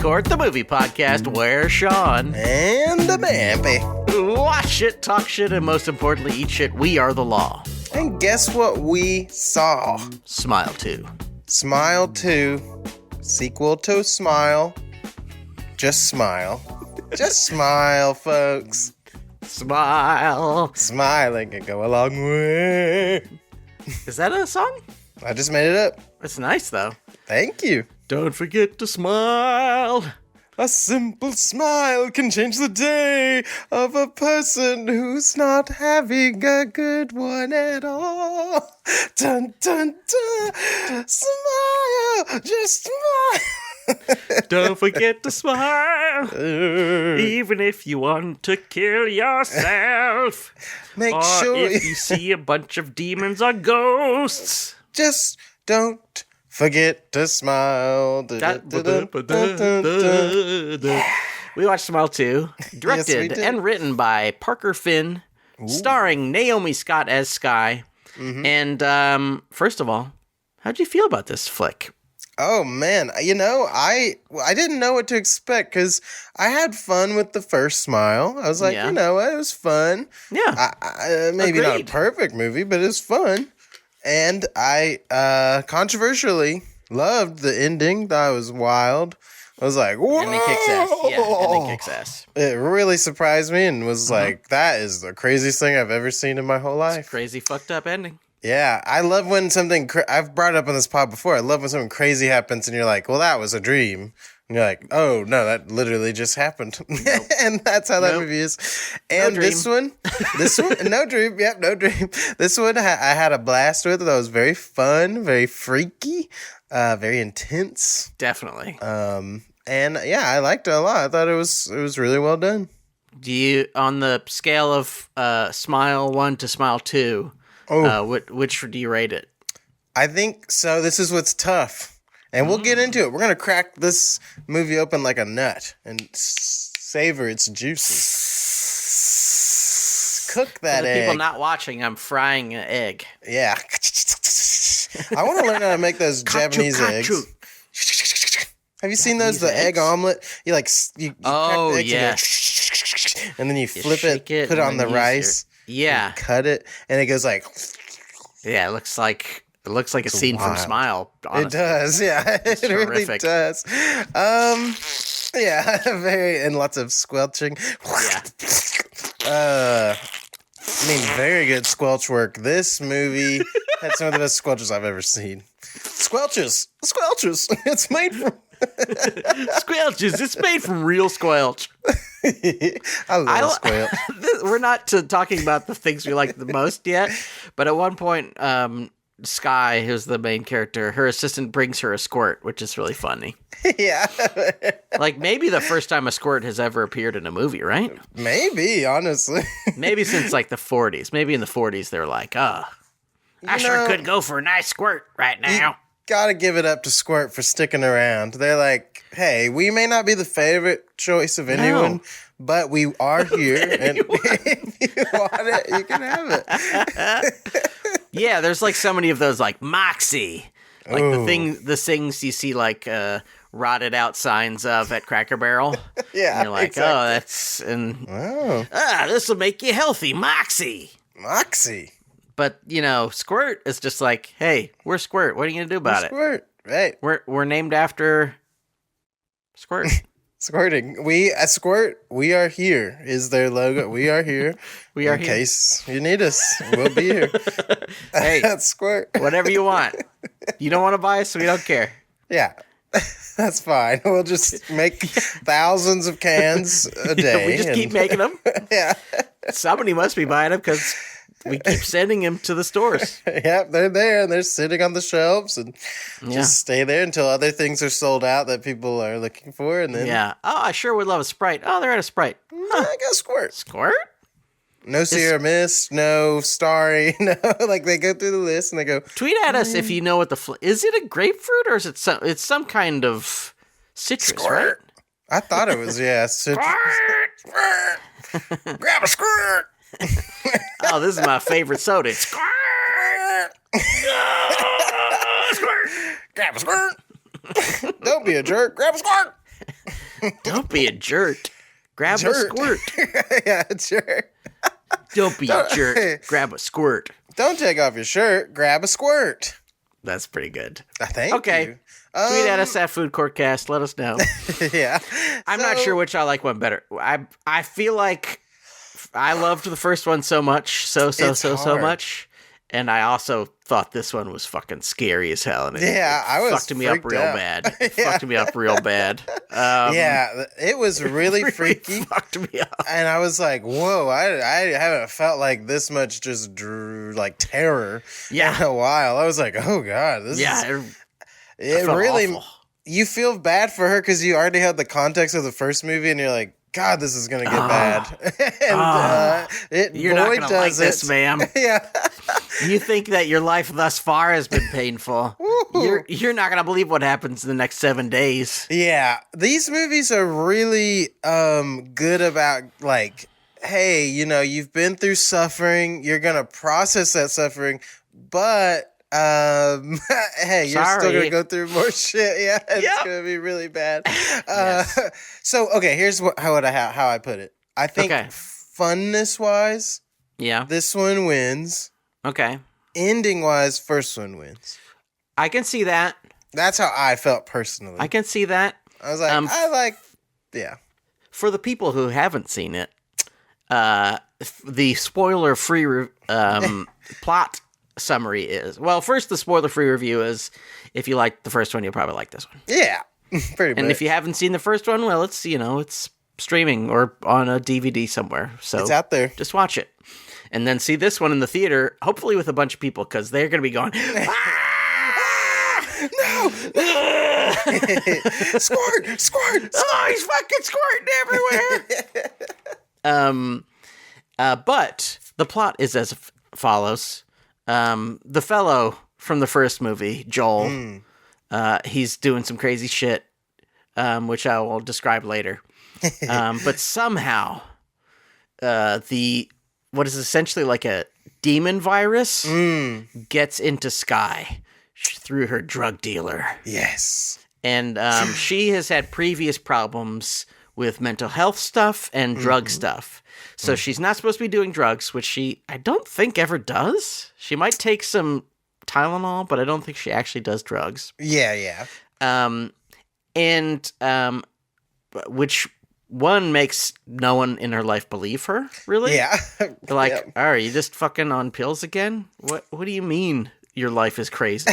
Court, the movie podcast where Sean and the Mampy watch it, talk shit, and most importantly, eat shit. We are the law. And guess what we saw? Smile 2. Smile 2. Sequel to Smile. Just smile. Just smile, folks. Smile. Smiling can go a long way. Is that a song? I just made it up. It's nice, though. Thank you. Don't forget to smile. A simple smile can change the day of a person who's not having a good one at all. Dun, dun, dun. Smile. Just smile. Don't forget to smile. Even if you want to kill yourself. Make or sure if you see a bunch of demons or ghosts. Just don't forget to smile. We watched Smile 2, directed Yes, and written by Parker Finn, starring Naomi Scott as Skye. Mm-hmm. And first of all, how'd you feel about this flick? Oh, man. You know, I didn't know what to expect because I had fun with the first Smile. I was like, Yeah. you know, it was fun. Yeah. Maybe not a Agreed. perfect movie, but it was fun. And I controversially loved the ending. Thought it was wild. I was like, whoa! Ending kicks ass. Yeah, ending kicks ass. It really surprised me and was like, that is the craziest thing I've ever seen in my whole life. Crazy fucked up ending. Yeah, I love when something, I've brought it up on this pod before, I love when something crazy happens and you're like, well, that was a dream. And you're like, oh, no, that literally just happened. Nope. And that's how that movie is. And No this one, no dream, yep, no dream. This one I had a blast with. That was very fun, very freaky, very intense. Definitely. And yeah, I liked it a lot. I thought it was really well done. Do you, on the scale of Smile 1 to Smile 2, which do you rate it? I think so. This is what's tough. And we'll get into it. We're going to crack this movie open like a nut and savor its juices. Cook that For the egg. people not watching, I'm frying an egg. Yeah. I want to learn how to make those Japanese eggs. Have you seen those? The egg omelet? You like you Oh, crack the eggs and then you flip it, put it on the rice. Yeah. Cut it, and it goes like. Yeah, it looks like a scene from Smile. Honestly. It does, yeah. It really terrific. does. Yeah, and lots of squelching. Yeah. Very good squelch work. This movie had some of the best squelches I've ever seen. Squelches. It's made from. Squelches. It's made from real squelch. I love squelch. We're not talking about the things we like the most yet, but at one point, Skye, who's the main character, her assistant brings her a squirt, which is really funny. Yeah. Like, maybe the first time a squirt has ever appeared in a movie, right? Maybe, honestly. Maybe since, like, the 40s. Maybe in the 40s, they're like, I sure could go for a nice squirt right now. Gotta give it up to Squirt for sticking around. They're like, hey, we may not be the favorite choice of anyone, but we are here, and if you want it, you can have it. Yeah, there's like so many of those, like Moxie, like the things you see like rotted out signs of at Cracker Barrel. Yeah, and you're like, exactly. This will make you healthy, Moxie. But Squirt is just like, hey, we're Squirt. What are you gonna do about it? Squirt, right? We're named after Squirt. Squirting. Squirt. We are here. Is their logo? We are here. We are in here. case you need us. We'll be here. Hey, that's Squirt. Whatever you want. You don't want to buy us, we don't care. Yeah. That's fine. We'll just make thousands of cans a day. We just keep making them. Yeah. Somebody must be buying them because we keep sending them to the stores. Yep, they're there and they're sitting on the shelves and just stay there until other things are sold out that people are looking for. And then I sure would love a Sprite. Oh, they're out of Sprite. I got Squirt. Squirt? No Sierra Mist, no Starry, no. Like they go through the list and they go. Tweet at us if you know what is it a grapefruit or is it it's some kind of citrus, Squirt. right? I thought it was citrus. Squirt. Grab a squirt. Oh, this is my favorite soda. Squirt. Squirt. Grab a squirt. Don't be a jerk. Grab a squirt. Don't be a jerk. Grab a Jerk. squirt. Yeah, jerk. Don't be a jerk. Grab a squirt. Don't take off your shirt. Grab a squirt. That's pretty good. Thank Okay. you. Tweet at us at Food Court Cast. Let us know. Yeah. I'm not sure which I like one better. I feel like I loved the first one so much, so hard. much, and I also thought this one was fucking scary as hell. And I was fucked me up real out. bad. It fucked me up real bad. Yeah, it was really freaky. Fucked me up. And I was like, whoa, I haven't felt like this much just like terror in a while. I was like, oh God, this is... It really... awful. You feel bad for her because you already had the context of the first movie and you're like, God, this is going to get bad. And you're not going to like this, ma'am. Yeah. You think that your life thus far has been painful. You're not going to believe what happens in the next 7 days. Yeah. These movies are really good about, like, hey, you know, you've been through suffering. You're going to process that suffering. But, hey, you're still going to go through more shit. Yeah. It's going to be really bad. Yes. So, okay, here's how I put it. I think funness-wise, this one wins. Okay. Ending-wise, first one wins. I can see that. That's how I felt personally. I can see that. I was like, For the people who haven't seen it, the spoiler-free plot summary is... Well, first, the spoiler-free review is, if you like the first one, you'll probably like this one. Yeah, pretty much. And if you haven't seen the first one, well, it's, you know, it's streaming or on a DVD somewhere. So it's out there. Just watch it. And then see this one in the theater, hopefully with a bunch of people, because they're going to be going, no! Squirt! Oh, he's fucking squirting everywhere! But the plot is as follows. The fellow from the first movie, Joel, he's doing some crazy shit, which I will describe later. But somehow, what is essentially like a demon virus gets into Skye through her drug dealer. Yes. And she has had previous problems with mental health stuff and drug stuff. So she's not supposed to be doing drugs, which I don't think ever does. She might take some Tylenol, but I don't think she actually does drugs. Yeah. Which one makes no one in her life believe her, really? Yeah. They're like, are you just fucking on pills again? What do you mean your life is crazy?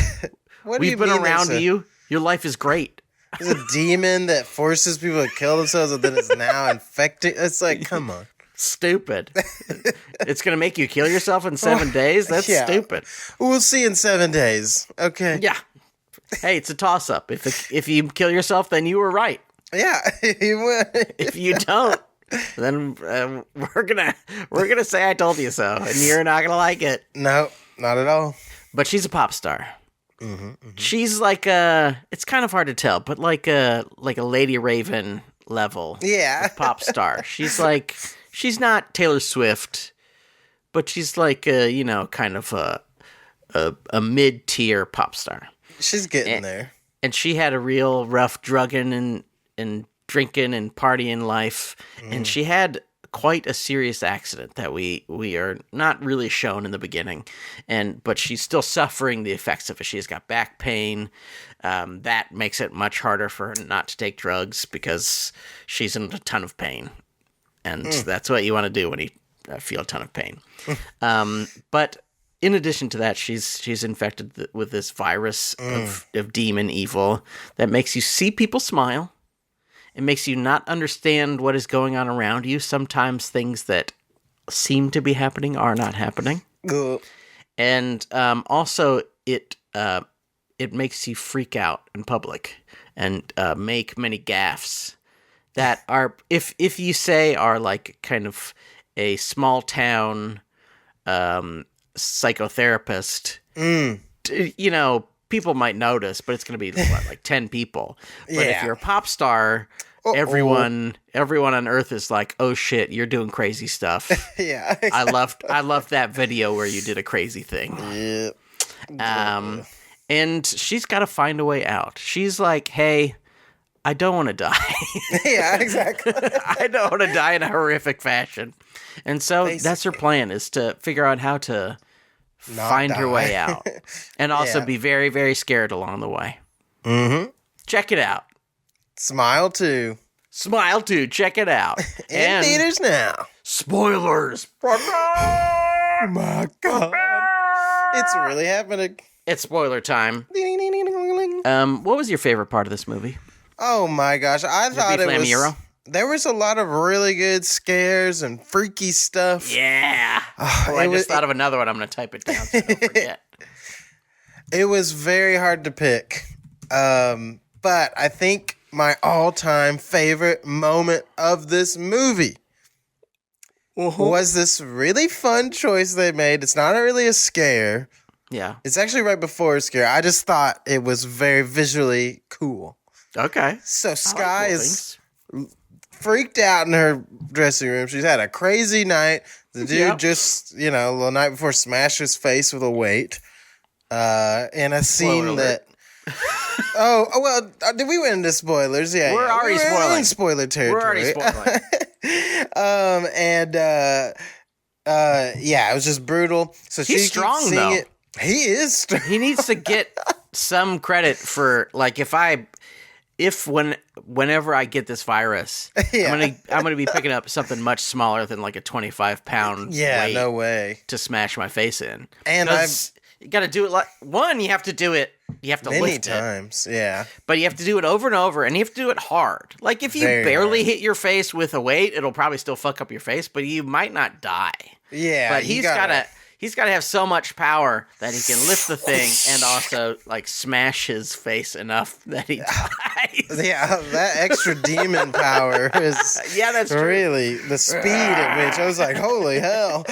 We've been around you. Your life is great. There's a demon that forces people to kill themselves and then it's now infecting. It's like, come on. Stupid. It's going to make you kill yourself in 7 days? That's stupid. We'll see in 7 days. Okay. Yeah. Hey, it's a toss-up. If you kill yourself, then you were right. Yeah. If you don't, then we're gonna say I told you so, and you're not gonna like it. No, not at all. But she's a pop star. She's like it's kind of hard to tell, but like a Lady Raven level pop star. She's not Taylor Swift, but she's like kind of a mid-tier pop star. She's getting there. And she had a real rough drugging and drinking and partying life, and she had quite a serious accident that we are not really shown in the beginning, but she's still suffering the effects of it. She's got back pain. That makes it much harder for her not to take drugs because she's in a ton of pain, and that's what you want to do when you feel a ton of pain. But in addition to that, she's infected with this virus of demon evil that makes you see people smile. It makes you not understand what is going on around you. Sometimes things that seem to be happening are not happening. And also, it makes you freak out in public and make many gaffes that are, if you say, are like kind of a small town psychotherapist. People might notice, but it's going to be like 10 people. But if you're a pop star, everyone on Earth is like, "Oh shit, you're doing crazy stuff." Yeah, exactly. I loved that video where you did a crazy thing. Yeah. And she's got to find a way out. She's like, "Hey, I don't want to die. Yeah, exactly. I don't want to die in a horrific fashion. And so that's her plan, is to figure out how to find her way out. And also be very, very scared along the way. Mm-hmm. Check it out. Smile 2. Smile 2. Check it out. In theaters now. Spoilers. Oh my God. It's really happening. It's spoiler time. Ding, ding, ding, ding, ding, ding. What was your favorite part of this movie? Oh my gosh. I thought it was... Flammiro? There was a lot of really good scares and freaky stuff. Yeah. I just thought of another one. I'm going to type it down so I don't forget. It was very hard to pick. But I think my all-time favorite moment of this movie was this really fun choice they made. It's not really a scare. Yeah. It's actually right before a scare. I just thought it was very visually cool. Okay. So Sky is freaked out in her dressing room. She's had a crazy night. The dude just, the night before smashed his face with a weight. In a scene that... did we went into spoilers? Yeah. We're already spoiling. In spoiler territory. We're already spoiling. It was just brutal. So he's strong, though. He is strong. He needs to get some credit for, like, whenever I get this virus, I'm gonna be picking up something much smaller than like a 25-pound weight. No way, to smash my face in. And you got to do it you have to do it. You have to many lift times, but you have to do it over and over, and you have to do it hard. Like if you barely hit your face with a weight, it'll probably still fuck up your face, but you might not die. Yeah, but he's got to have so much power that he can lift the thing and also like smash his face enough that he dies. Yeah, that extra demon power is that's true. Really the speed at which I was like, holy hell.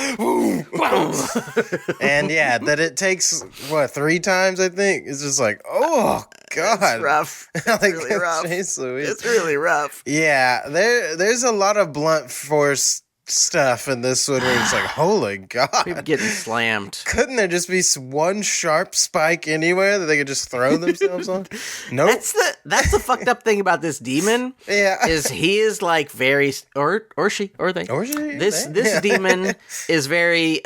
And that it takes 3 times, I think. It's just like, oh God. It's rough. It's really rough. It's really rough. Yeah, there's a lot of blunt force stuff in this one where it's like, holy God. People getting slammed. Couldn't there just be one sharp spike anywhere that they could just throw themselves on? Nope. That's the fucked up thing about this demon. Yeah. Is he is like very or she or they. Or she. This demon is very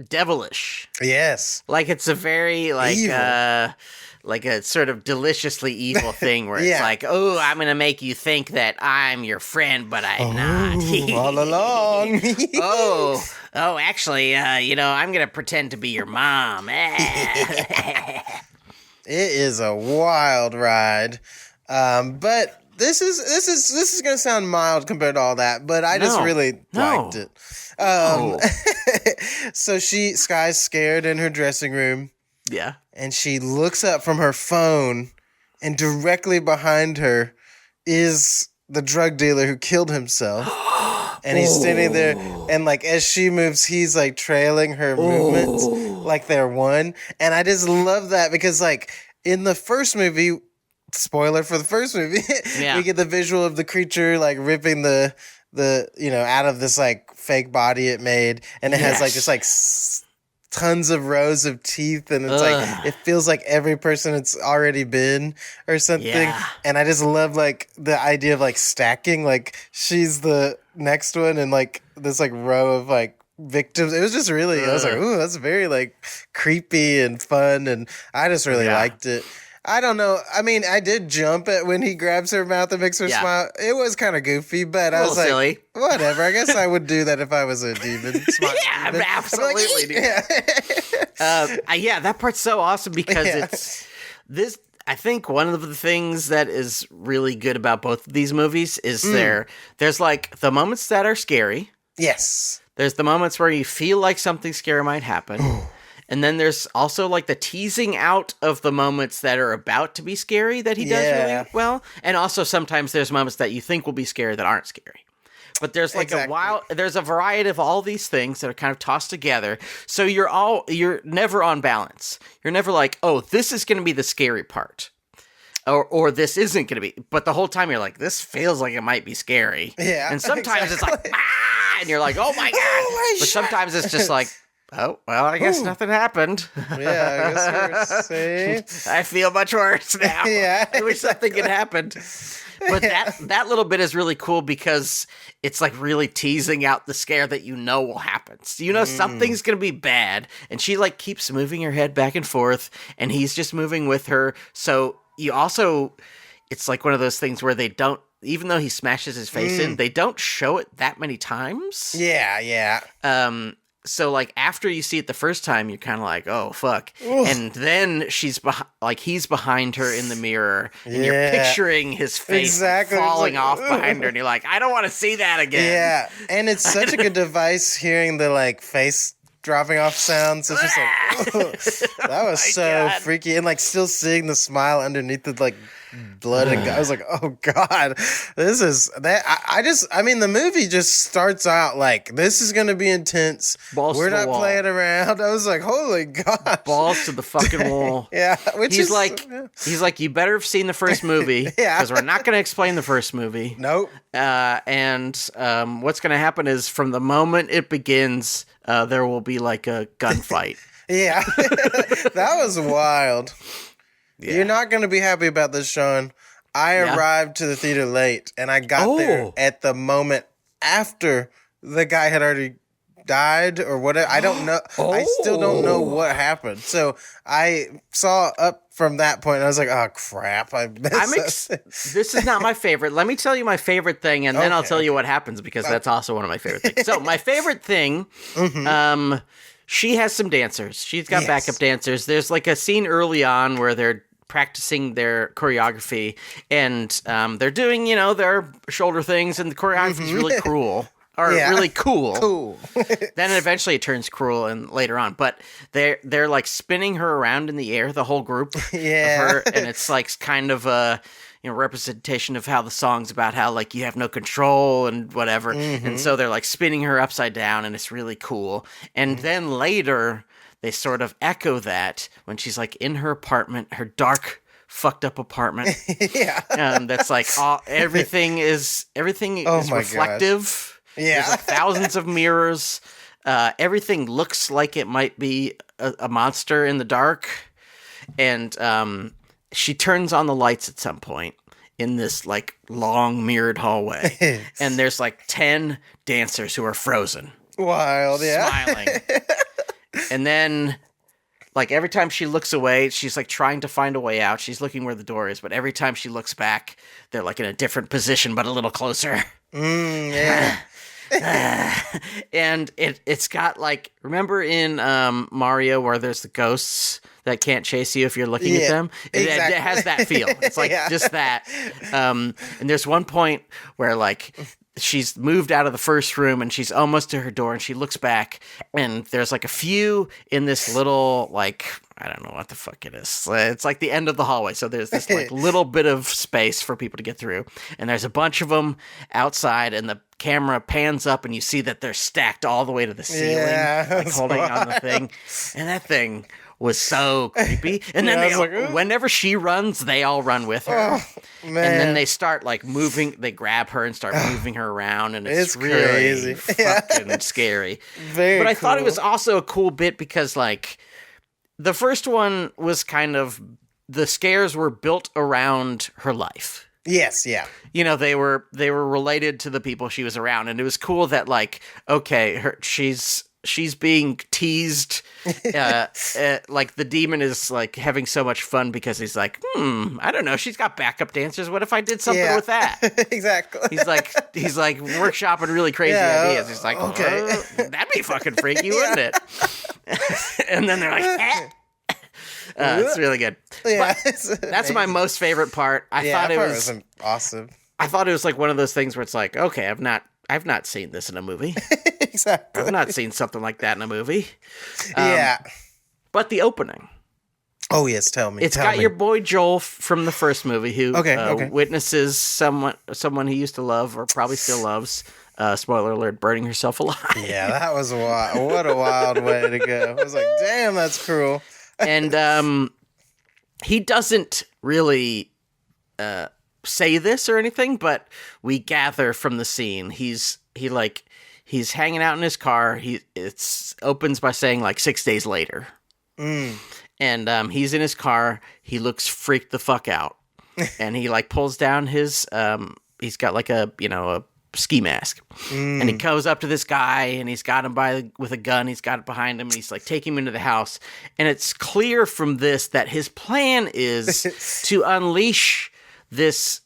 devilish. Yes. Like it's a very like a sort of deliciously evil thing where it's like, oh, I'm going to make you think that I'm your friend, but I'm not. All along. Actually, I'm going to pretend to be your mom. It is a wild ride. But this is going to sound mild compared to all that, but I just really liked it. So Sky's scared in her dressing room. Yeah. And she looks up from her phone, and directly behind her is the drug dealer who killed himself. And he's standing there, and like as she moves, he's like trailing her movements like they're one. And I just love that because like in the first movie, spoiler for the first movie, we get the visual of the creature like ripping the out of this like fake body it made, and it has like just like tons of rows of teeth, and it's like it feels like every person it's already been or something. And I just love like the idea of like stacking, like she's the next one and like this like row of like victims. It was just really I was like, ooh, that's very like creepy and fun, and I just really liked it. I don't know. I mean, I did jump at when he grabs her mouth and makes her smile. It was kind of goofy, but I was like, silly. Whatever. I guess I would do that if I was a demon. Demon. Absolutely. That part's so awesome because it's this. I think one of the things that is really good about both of these movies is there's like the moments that are scary. Yes. There's the moments where you feel like something scary might happen. And then there's also like the teasing out of the moments that are about to be scary that he does really well. And also sometimes there's moments that you think will be scary that aren't scary. But there's like there's a variety of all these things that are kind of tossed together. So you're never on balance. You're never like, oh, this is going to be the scary part. Or this isn't going to be. But the whole time you're like, this feels like it might be scary. Yeah. And sometimes it's like, and you're like, oh my God. But sometimes it's just like, Oh, well, I guess nothing happened. Yeah, I guess we're safe. I feel much worse now. Yeah, I wish something had happened. But that little bit is really cool because it's like really teasing out the scare that you know will happen. So you know something's going to be bad. And she like keeps moving her head back and forth and he's just moving with her. So you also, it's like one of those things where they don't, even though he smashes his face in, they don't show it that many times. Yeah. So like after you see it the first time, you're kind of like, oh fuck, and then he's behind her in the mirror, and you're picturing his face falling off behind her, and you're like, I don't want to see that again. Yeah, and it's such a good device hearing the like face dropping off sounds. It's just like that was so freaky, and like still seeing the smile underneath the like blood and I was like, oh god, this is that. I mean, the movie just starts out like this is gonna be intense. Balls We're to the not wall. playing around. I was like, holy god, balls to the fucking wall. Yeah, he's like, you better have seen the first movie because we're not gonna explain the first movie. Nope. And what's gonna happen is from the moment it begins, there will be like a gunfight. Yeah, that was wild. Yeah. You're not going to be happy about this, Sean. I arrived to the theater late, and I got there at the moment after the guy had already died or whatever. I don't know. I still don't know what happened. So I saw up from that point, and I was like, oh, crap. This is not my favorite. Let me tell you my favorite thing, and then I'll tell you what happens, because that's also one of my favorite things. So my favorite thing... she has some dancers. She's got backup dancers. There's like a scene early on where they're practicing their choreography and they're doing, their shoulder things, and the choreography is really cruel. Or really cool. Cool. Then eventually it turns cruel and later on. But they're like spinning her around in the air, the whole group of her, and it's like kind of a representation of how the song's about how like you have no control and whatever. And so they're like spinning her upside down, and it's really cool. And then later they sort of echo that when she's like in her apartment, her dark, fucked up apartment. That's like everything is reflective. Gosh. There's like thousands of mirrors. Everything looks like it might be a monster in the dark. And she turns on the lights at some point in this like long mirrored hallway. And there's like 10 dancers who are frozen. Wild, smiling. And then like every time she looks away, she's like trying to find a way out. She's looking where the door is, but every time she looks back, they're like in a different position, but a little closer. And it's got like, remember in Mario where there's the ghosts that can't chase you if you're looking at them? It has that feel. It's like just that. And there's one point where like she's moved out of the first room and she's almost to her door, and she looks back and there's like a few in this little like, I don't know what the fuck it is. It's like the end of the hallway. So there's this like little bit of space for people to get through. And there's a bunch of them outside, and the camera pans up and you see that they're stacked all the way to the ceiling, like holding on the thing. And that thing was so creepy. And then whenever she runs, they all run with her. Oh, man. And then they start like moving, they grab her and start moving her around, and it's really crazy. Fucking scary. But I thought it was also a cool bit because like the first one was kind of, the scares were built around her life. Yes, yeah. They were related to the people she was around, and it was cool that like, okay, she's being teased, like the demon is like having so much fun because he's like, I don't know, she's got backup dancers. What if I did something with that? Exactly. He's like workshopping really crazy ideas. He's like, okay, that'd be fucking freaky, wouldn't it? And then they're like, it's really good. Yeah, that's my most favorite part. I thought it was awesome. I thought it was like one of those things where it's like, okay, I've not seen this in a movie. Exactly. I've not seen something like that in a movie. Yeah. But the opening. Oh, yes, tell me. It's got your boy Joel from the first movie who okay. witnesses someone he used to love or probably still loves. Spoiler alert, burning herself alive. Yeah, that was what a wild way to go. I was like, damn, that's cruel. And he doesn't really say this or anything, but we gather from the scene he he's hanging out in his car. It opens by saying like 6 days later. And he's in his car. He looks freaked the fuck out. And he like pulls down his he's got like a ski mask. And he goes up to this guy and he's got him with a gun. He's got it behind him and he's like taking him into the house. And it's clear from this that his plan is to unleash this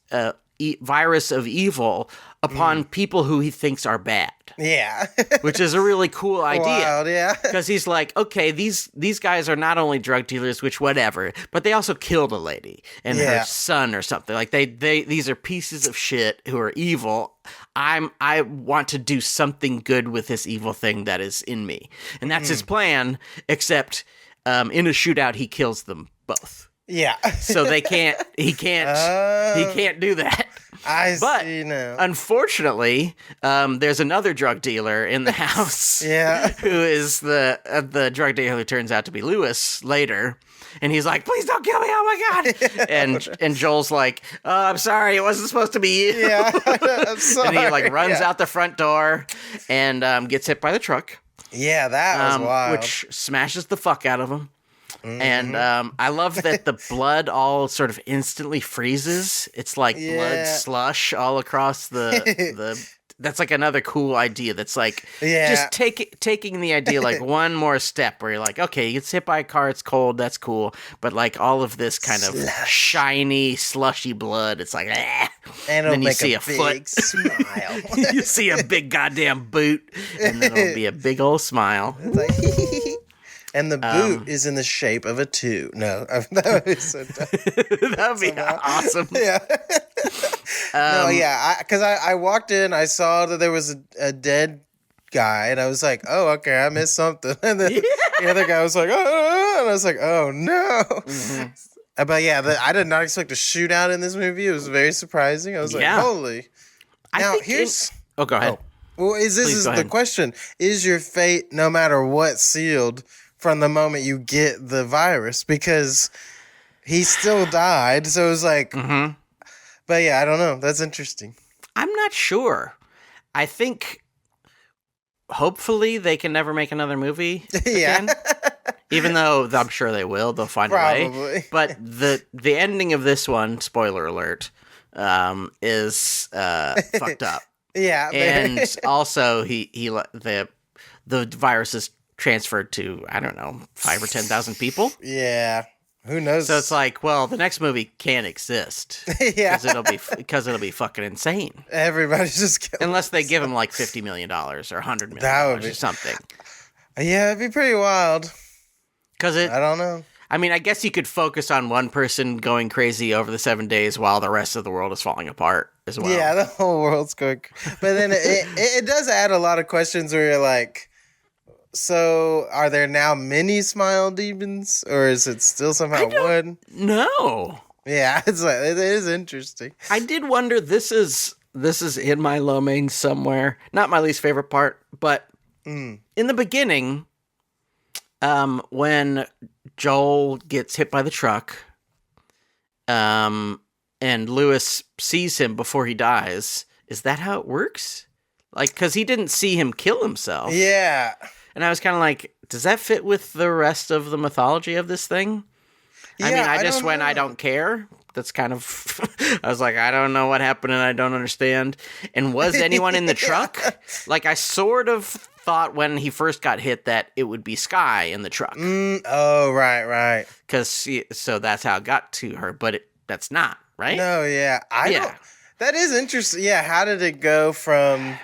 virus of evil upon people who he thinks are bad. Yeah. Which is a really cool idea. Wild, yeah. Because he's like, okay, these guys are not only drug dealers, which whatever, but they also killed a lady and her son or something. Like these are pieces of shit who are evil. I want to do something good with this evil thing that is in me. And that's his plan, except in a shootout he kills them both. Yeah. So he can't do that. I see now. Unfortunately, there's another drug dealer in the house. Yeah. Who is the drug dealer who turns out to be Lewis later. And he's like, please don't kill me. Oh my God. And Joel's like, I'm sorry. It wasn't supposed to be you. Yeah. I'm sorry. And he like runs out the front door and gets hit by the truck. Yeah, that was wild. Which smashes the fuck out of him. And I love that the blood all sort of instantly freezes. It's like blood slush all across the that's like another cool idea. That's like just taking the idea like one more step where you're like, okay, you get hit by a car, it's cold, that's cool. But like all of this kind of shiny, slushy blood, it's like, and then you make see a foot. Big smile. You see a big goddamn boot, and then it'll be a big old smile. It's like, and the boot is in the shape of a 2. No, that would be so dumb. That would be awesome. Yeah. No, yeah, because I walked in, I saw that there was a dead guy, and I was like, oh, okay, I missed something. And then the other guy was like, oh, and I was like, oh, no. Mm-hmm. But yeah, I did not expect a shootout in this movie. It was very surprising. I was like, holy. Now, here's... go ahead. Well, this is the question. Is your fate, no matter what, sealed from the moment you get the virus? Because he still died, so it was like... Mm-hmm. But yeah, I don't know. That's interesting. I'm not sure. I think hopefully they can never make another movie again. Even though I'm sure they will. They'll find a way. But the ending of this one, spoiler alert, is fucked up. Yeah. And also the virus is transferred to, I don't know, 5,000 or 10,000 people. Yeah. Who knows? So it's like, well, the next movie can't exist. Yeah. Because it'll be fucking insane. Everybody's just killing unless they give him like $50 million or $100 million or something. Yeah, it'd be pretty wild. I don't know. I mean, I guess you could focus on one person going crazy over the 7 days while the rest of the world is falling apart as well. Yeah, the whole world's going. But then it does add a lot of questions where you're like, so are there now many smile demons, or is it still somehow one? No. Yeah, it's like it is interesting. I did wonder. This is in my low main somewhere. Not my least favorite part, but in the beginning, when Joel gets hit by the truck, and Lewis sees him before he dies. Is that how it works? Like, because he didn't see him kill himself. Yeah. And I was kind of like, does that fit with the rest of the mythology of this thing? Yeah, I mean, I just went, I don't care. That's kind of, I was like, I don't know what happened and I don't understand. And was anyone in the truck? Like, I sort of thought when he first got hit that it would be Sky in the truck. Oh, right. So that's how it got to her, but that's not, right? No, yeah. That is interesting. Yeah, how did it go from...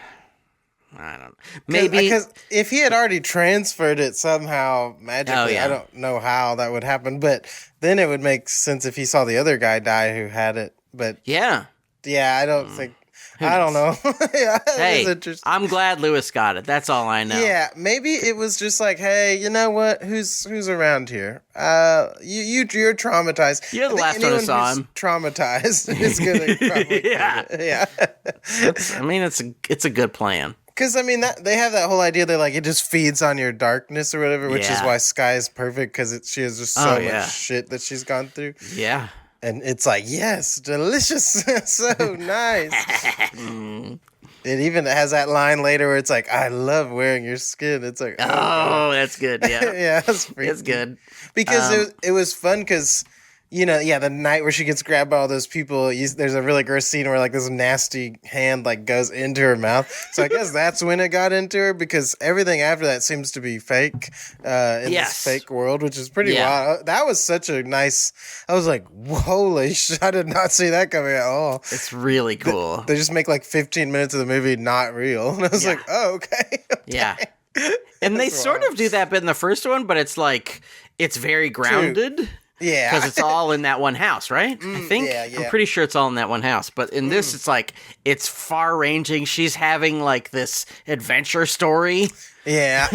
I don't know. Maybe because if he had already transferred it somehow magically, I don't know how that would happen. But then it would make sense if he saw the other guy die who had it. But yeah, I don't think. I don't know. Yeah, hey, interesting. I'm glad Lewis got it. That's all I know. Yeah, maybe it was just like, hey, you know what? Who's around here? You're traumatized. You're the last one who saw him. Traumatized is gonna probably yeah. It's a good plan. Because, I mean, they have that whole idea that, like, it just feeds on your darkness or whatever, which is why Sky is perfect, because she has just so much shit that she's gone through. Yeah. And it's like, yes, delicious. So nice. It even has that line later where it's like, I love wearing your skin. It's like, oh that's good. Yeah. yeah, that's freaky. It's good. Because it was fun because, the night where she gets grabbed by all those people, there's a really gross scene where like this nasty hand like goes into her mouth. So I guess that's when it got into her, because everything after that seems to be fake in this fake world, which is pretty wild. That was such a nice, I was like, holy shit, I did not see that coming at all. It's really cool. They just make like 15 minutes of the movie not real. And I was like, oh, okay. Yeah. And they sort of do that bit in the first one, but it's like, it's very grounded. True. Yeah. Because it's all in that one house, right? I think. Yeah. I'm pretty sure it's all in that one house. But in this, it's like, it's far-ranging. She's having like this adventure story. Yeah.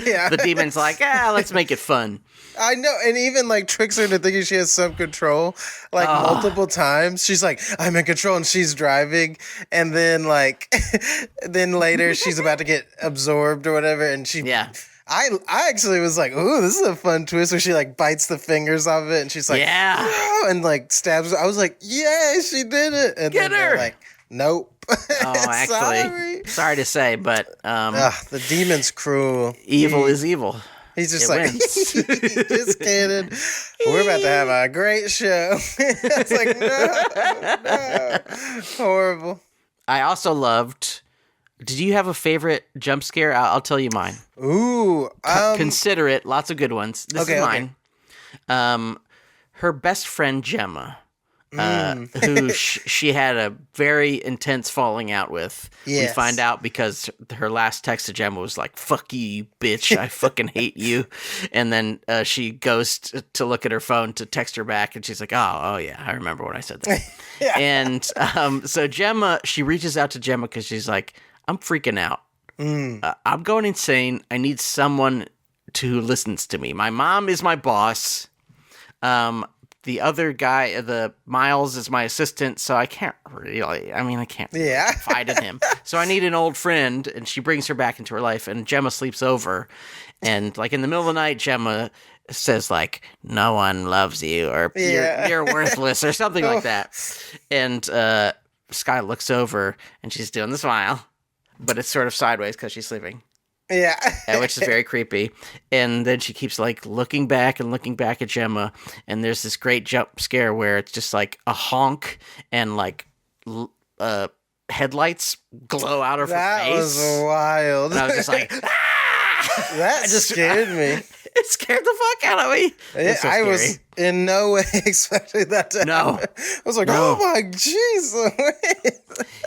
Yeah. The demon's like, let's make it fun. I know, and even like tricks her into thinking she has some control, like multiple times. She's like, "I'm in control," and she's driving, and then like, then later she's about to get absorbed or whatever, and she, I actually was like, "Ooh, this is a fun twist," where she like bites the fingers off it, and she's like, "Oh," and like stabs. I was like, "Yeah, she did it!" And get her. Like, nope. Oh, actually, sorry to say, but the demon's cruel. Evil is evil. He's just just kidding. We're about to have a great show. It's like, no. Horrible. I also loved, did you have a favorite jump scare? I'll tell you mine. Ooh. Consider it. Lots of good ones. This is mine. Her best friend, Gemma. Who she had a very intense falling out with. Yes. We find out because her last text to Gemma was like, "Fuck you, bitch! I fucking hate you." And then she goes to look at her phone to text her back, and she's like, "Oh yeah, I remember when I said that." Yeah. And so Gemma, she reaches out to Gemma because she's like, "I'm freaking out. I'm going insane. I need someone who listens to me. My mom is my boss. The other guy, the Miles, is my assistant, so I can't really confide in him. So I need an old friend," and she brings her back into her life, and Gemma sleeps over. And, like, in the middle of the night, Gemma says, like, "No one loves you," or you're worthless, or something like that. And Sky looks over, and she's doing the smile, but it's sort of sideways because she's sleeping. Yeah. Which is very creepy. And then she keeps like looking back at Gemma, and there's this great jump scare where it's just like a honk and like headlights glow out of her face. That was wild. And I was just like, ah! That just scared me. It scared the fuck out of me. So I was in no way expecting that to happen. I was like, oh my jeez.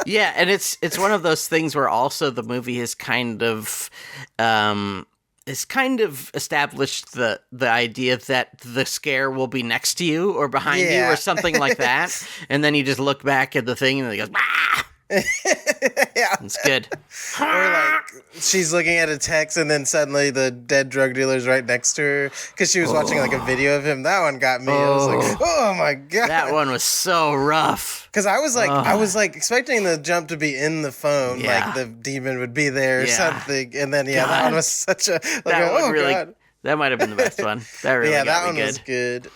Yeah, and it's one of those things where also the movie is kind of established the idea that the scare will be next to you or behind you or something like that. And then you just look back at the thing and it goes, ah! Yeah, it's good. Or like she's looking at a text and then suddenly the dead drug dealer's right next to her because she was watching like a video of him. That one got me. I was like, oh my god, that one was so rough. Because I was like expecting the jump to be in the phone, like the demon would be there or something, and then that one was such a like, that one really. God. That might have been the best one. That really got me was good.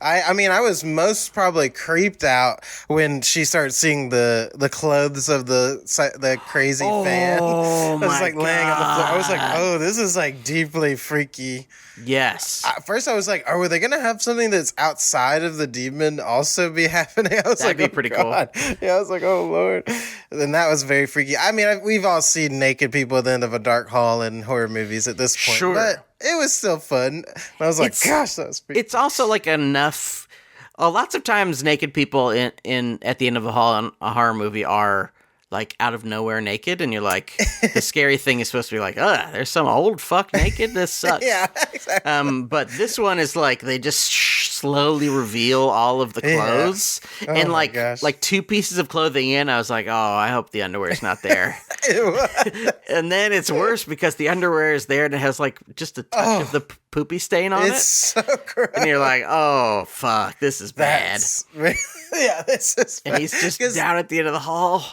I mean, I was most probably creeped out when she started seeing the clothes of the crazy fan. Oh my God. I was like laying on the floor. I was like, oh, this is like deeply freaky. Yes. At first, I was like, were they gonna have something that's outside of the demon also be happening? I was That'd be pretty cool. Yeah, I was like, oh Lord. And that was very freaky. I mean, we've all seen naked people at the end of a dark hall in horror movies at this point. Sure. But it was still fun. And I was like, gosh, that was freaky. It's also like enough. Lots of times, naked people in at the end of a hall in a horror movie are like out of nowhere naked, and you're like, the scary thing is supposed to be like, there's some old fuck naked. This sucks. Yeah, exactly. But this one is like they just slowly reveal all of the clothes, and like two pieces of clothing in, I was like, oh, I hope the underwear's not there. And then it's worse because the underwear is there and it has like just a touch of the poopy stain on it. It's so gross. And you're like, oh fuck, this is bad. Yeah, this is bad. And he's just down at the end of the hall.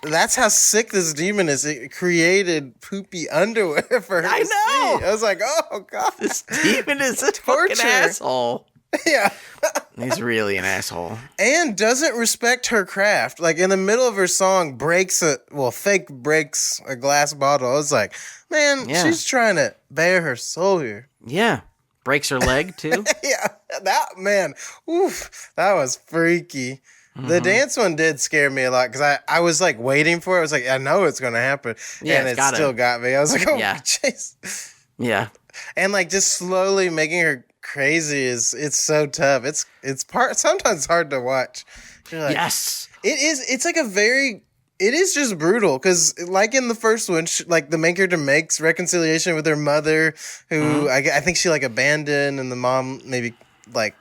That's how sick this demon is. It created poopy underwear for her to see. I was like, oh god, this demon is a fucking asshole. Yeah. He's really an asshole. And doesn't respect her craft. Like in the middle of her song, fake breaks a glass bottle. I was like, man, she's trying to bare her soul here. Yeah. Breaks her leg too. Yeah. That was freaky. Mm-hmm. The dance one did scare me a lot because I was like waiting for it. I was like, I know it's going to happen. Yeah, and it still got me. I was like, oh, jeez. Yeah. And like just slowly making her crazy it's so tough. Sometimes it's hard to watch. You're like, yes. It is just brutal because like in the first one, like the main character makes reconciliation with her mother who I think she like abandoned and the mom maybe like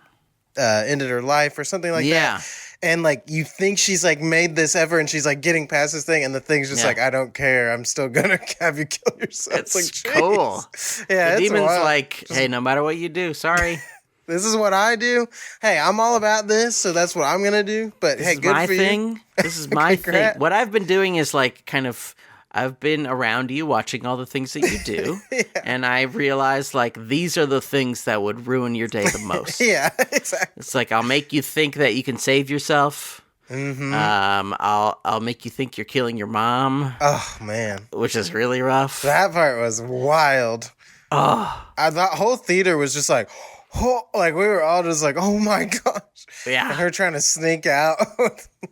ended her life or something like that. And like you think she's like made this effort and she's like getting past this thing and the thing's just like, I don't care, I'm still gonna have you kill yourself. It's like cool. Yeah, the demon's like, hey, no matter what you do, sorry. This is what I do. Hey, I'm all about this, so that's what I'm gonna do. But this hey, good for thing. You. This is my thing. What I've been doing is like kind of I've been around you watching all the things that you do, and I realized like these are the things that would ruin your day the most. Yeah, exactly. It's like I'll make you think that you can save yourself. Mm-hmm. I'll make you think you're killing your mom. Oh man, which is really rough. That part was wild. Oh, that whole theater was just like. Oh, like we were all just like, oh my gosh. Yeah. And her trying to sneak out.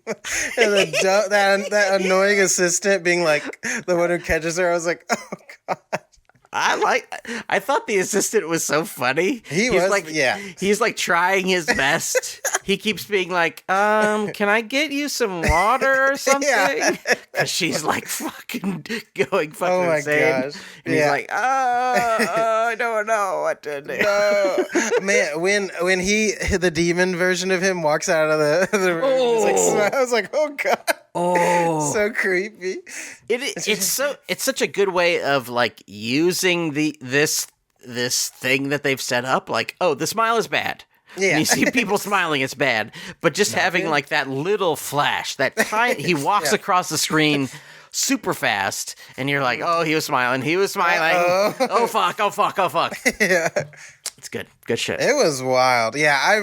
And that annoying assistant being like the one who catches her. I was like, oh god. I thought the assistant was so funny. He's like trying his best. He keeps being like, can I get you some water or something? Because she's like fucking going fucking insane. Gosh. And he's like, I don't know what to do. No. Man, when the demon version of him walks out of the room, I was like, oh god. Oh, so creepy. It's such a good way of like using this thing that they've set up. Like, oh, the smile is bad. Yeah, and you see people smiling, it's bad. But just having like that little flash, he walks across the screen super fast, and you're like, oh, he was smiling. Oh fuck. Yeah. It's good. Good shit. It was wild. Yeah, it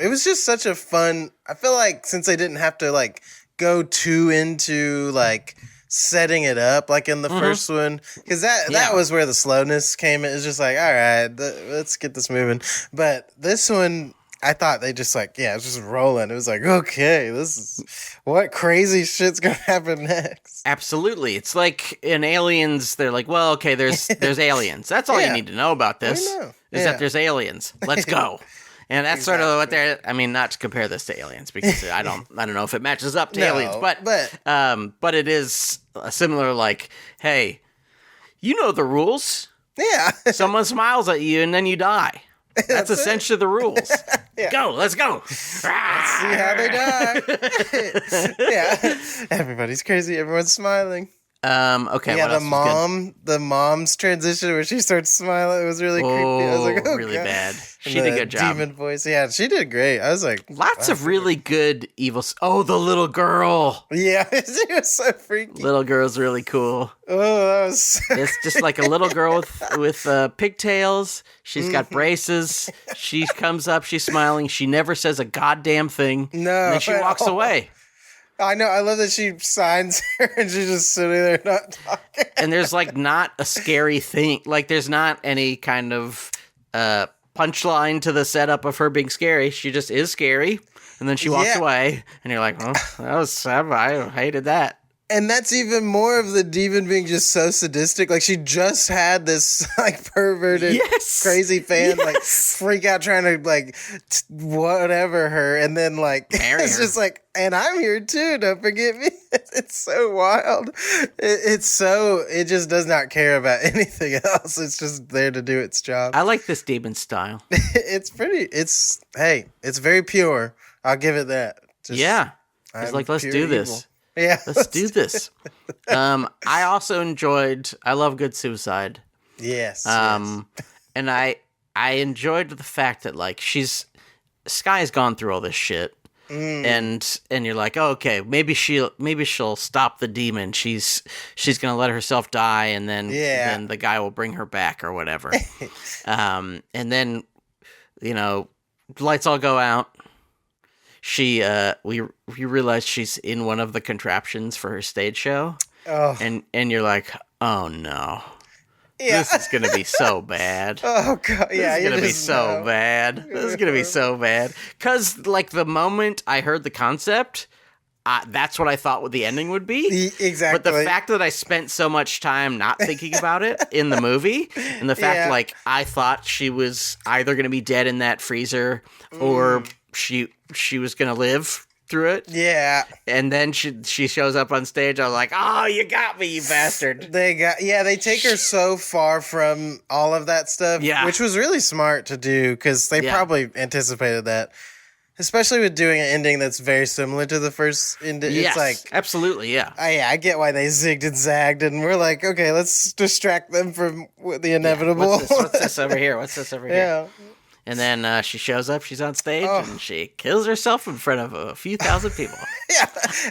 was just such a fun, I feel like since they didn't have to like go too into like setting it up like in the first one, because that was where the slowness came. It was just like, all right, let's get this moving. But this one, I thought they just like, it was just rolling. It was like, okay, this is what crazy shit's gonna happen next. Absolutely. It's like in Aliens, they're like, well, okay, there's aliens. That's all you need to know about this. Is that there's aliens. Let's go. And that's sort of what they're. I mean, not to compare this to Aliens because I don't know if it matches up to Aliens, but it is a similar like, hey, you know the rules. Yeah. Someone smiles at you and then you die. That's essentially the rules. Go, let's go. Let's see how they die. Yeah. Everybody's crazy. Everyone's smiling. Okay. Yeah, the mom's transition where she starts smiling. It was really creepy. I was like, oh, really God. bad. She did a good job. Demon voice. Yeah, she did great. I was like, lots of really good evil. Oh, the little girl. Yeah, she was so freaky. Little girl's really cool. Oh, that was. It's just like a little girl with pigtails. She's got braces. She comes up. She's smiling. She never says a goddamn thing. No, and then she walks away. I know. I love that she signs her and she's just sitting there not talking. And there's like not a scary thing. Like there's not any kind of punchline to the setup of her being scary. She just is scary. And then she walks away. And you're like, I hated that. And that's even more of the demon being just so sadistic. Like she just had this like perverted, crazy fan like freak out trying to like whatever her, and then like it's just like, and I'm here too. Don't forget me. It's so wild. It just does not care about anything else. It's just there to do its job. I like this demon style. It's very pure. I'll give it that. It's like, let's do this. Evil. Yeah, let's do this. I also I love good suicide. Yes. And I enjoyed the fact that like Sky's gone through all this shit, and you're like, oh, okay, maybe she'll stop the demon. She's gonna let herself die, and then the guy will bring her back or whatever. And then lights all go out. She we realize she's in one of the contraptions for her stage show. Oh. And you're like, oh no. Yeah. This is gonna be so bad. Oh god, yeah, This is gonna be so bad. This is gonna be so bad. Cause like the moment I heard the concept, that's what I thought what the ending would be. Exactly. But the fact that I spent so much time not thinking about it in the movie, and the fact like I thought she was either gonna be dead in that freezer or she was gonna live through it. Yeah. And then she shows up on stage. I was like, oh, you got me, you bastard. They take her so far from all of that stuff, which was really smart to do because they probably anticipated that. Especially with doing an ending that's very similar to the first ending. Yes, it's like, absolutely, yeah. I get why they zigged and zagged, and we're like, okay, let's distract them from the inevitable. Yeah. What's this over here? What's this over here? Yeah. And then she shows up, she's on stage, and she kills herself in front of a few thousand people. Yeah.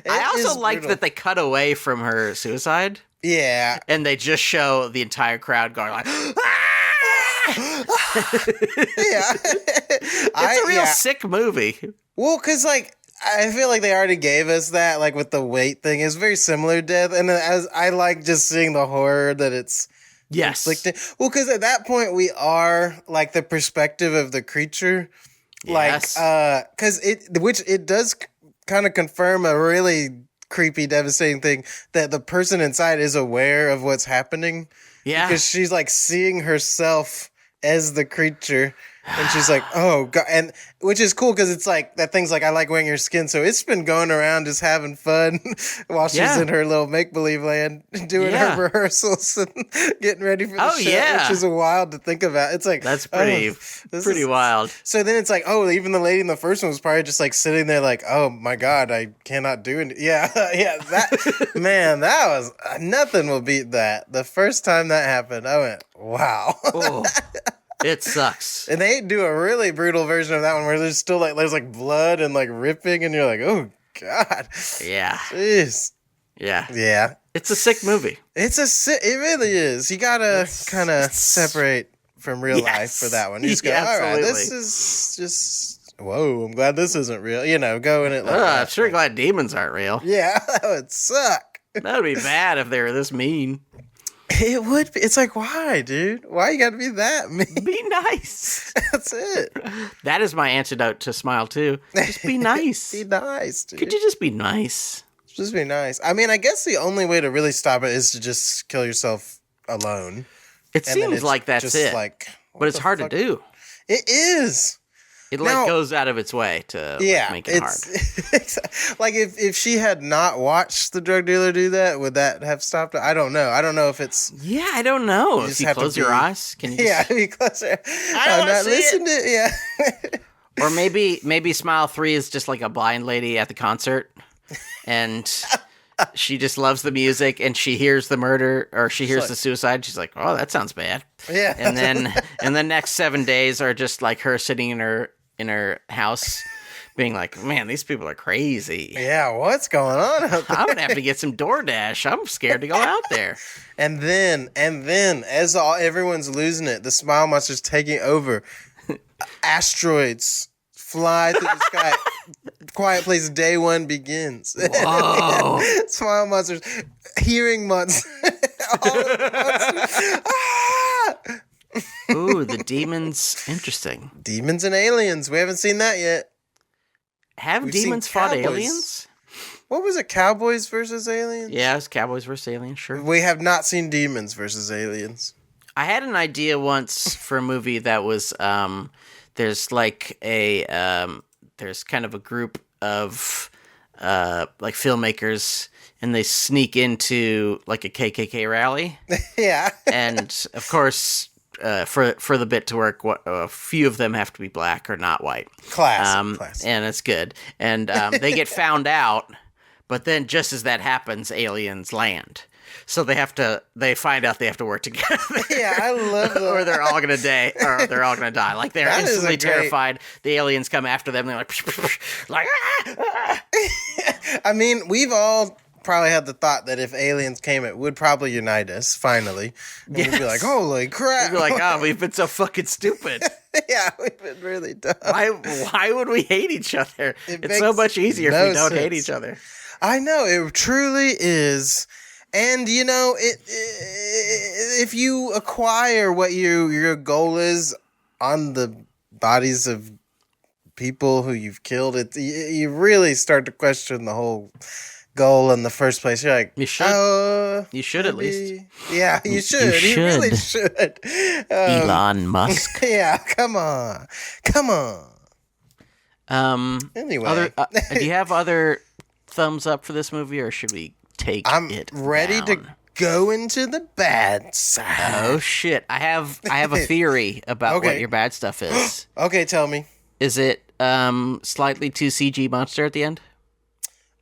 I also like that they cut away from her suicide. Yeah. And they just show the entire crowd going like, ah! Yeah. It's a real sick movie. Well, because, like, I feel like they already gave us that, like, with the weight thing. It's very similar death. And as I like just seeing the horror that it's inflicted. Well, because at that point we are, like, the perspective of the creature. Yes. Like, because it does kind of confirm a really creepy, devastating thing that the person inside is aware of what's happening. Yeah. Because she's, like, seeing herself as the creature. And she's like, oh, God. And which is cool because it's like, that thing's like, I like wearing your skin. So it's been going around just having fun while she's in her little make-believe land doing her rehearsals and getting ready for the show, which is wild to think about. It's like, that's pretty wild. So then it's like, oh, even the lady in the first one was probably just like sitting there like, oh my God, I cannot do it. Yeah. Yeah. That, man, that was, nothing will beat that. The first time that happened, I went, wow. Oh. It sucks. And they do a really brutal version of that one where there's still like, there's like blood and like ripping and you're like, oh God. Yeah. Jeez. Yeah. Yeah. It's a sick movie. It really is. You gotta kind of separate from real life for that one. You just go, all right, this is just, whoa, I'm glad this isn't real. You know, go in it like I'm sure glad demons aren't real. Yeah, that would suck. That would be bad if they were this mean. It would be. It's like, why, dude? Why you gotta be that mean? Be nice. That's it. That is my antidote to smile, too. Just be nice. Be nice, dude. Could you just be nice? Just be nice. I mean, I guess the only way to really stop it is to just kill yourself alone. It seems like that's it. Like, but it's hard to do. It is. It goes out of its way to make it hard. Like if she had not watched the drug dealer do that, would that have stopped it? I don't know. I don't know if it's. Yeah, I don't know. If you close your eyes, can you? If you close your. I don't want to listen to it. Yeah. Or maybe Smile 3 is just like a blind lady at the concert, and she just loves the music, and she hears the murder or she hears the suicide. She's like, "Oh, that sounds bad." Yeah. And the next 7 days are just like her sitting in her house, being like, "Man, these people are crazy. Yeah, what's going on out there? I'm gonna have to get some DoorDash. I'm scared to go out there." And then, as everyone's losing it, the Smile Monster's taking over. Asteroids fly through the sky. Quiet Place Day 1 begins. Whoa. Smile Monsters, hearing monsters. Ooh, the demons. Interesting. Demons and aliens. We haven't seen that yet. Have demons fought aliens? What was it? Cowboys versus aliens? Yeah, it's Cowboys versus aliens, sure. We have not seen demons versus aliens. I had an idea once for a movie that was, there's like there's kind of a group of, like filmmakers, and they sneak into like a KKK rally. Yeah. And of course, for the bit to work, a few of them have to be black or not white. Classic. And it's good. And they get found out, but then just as that happens, aliens land. So they find out they have to work together. Yeah, I love that. Or they're all gonna die. Like they're instantly terrified. The aliens come after them. They're like ah! I mean, we've all probably had the thought that if aliens came, it would probably unite us, finally. And we'd be like, holy crap. We'd be like, oh, we've been so fucking stupid. Yeah, we've been really dumb. Why would we hate each other? It It's so makes much easier if no we don't hate sense. each other. I know, it truly is. And, you know, if you acquire what your goal is on the bodies of people who you've killed, you really start to question the whole goal in the first place. You're like, You should. You should at least. Yeah, you should. You really should. Elon Musk. Yeah, come on. Anyway. Do you have other thumbs up for this movie, or should we take it ready down? to go into the bad side. Oh shit! I have a theory about what your bad stuff is. Okay, tell me. Is it slightly too CG monster at the end?